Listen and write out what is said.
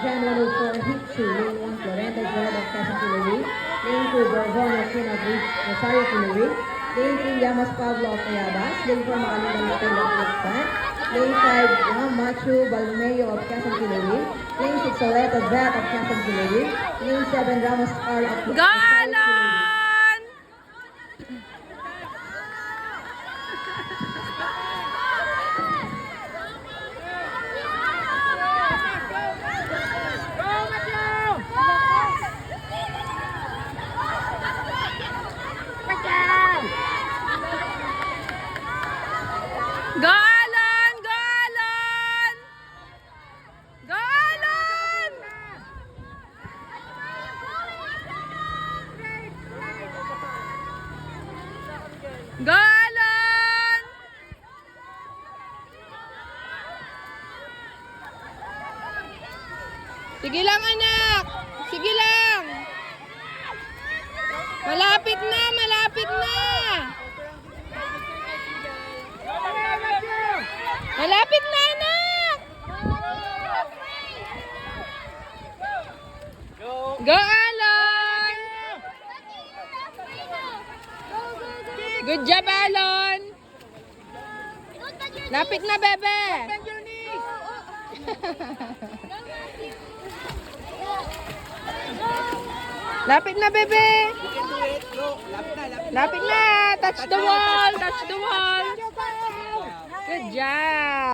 Jan 104, hit 2, lane 1, Florenta Isabel of Quezon City. Lane 2, Borbon of Queen of Rosario City. Lane 3, Llamas Pablo of Tayabas. Lane 4, Makalimutan of Lukban. Lane 5, Machu Balmeo of Quezon City. Lane 6, Soleta Zat of Quezon City. Lane 7, Ramos R of Rosario City. Galan! Galan! Galan! Galan! Galan! Sige lang anak! Sige lang! Malapit na! Malapit na! Malapit na anak! Go Alon! Good job Alon! Lapit na bebe! Lapit na bebe! Lapit na! Touch the wall! Touch the wall! Good job!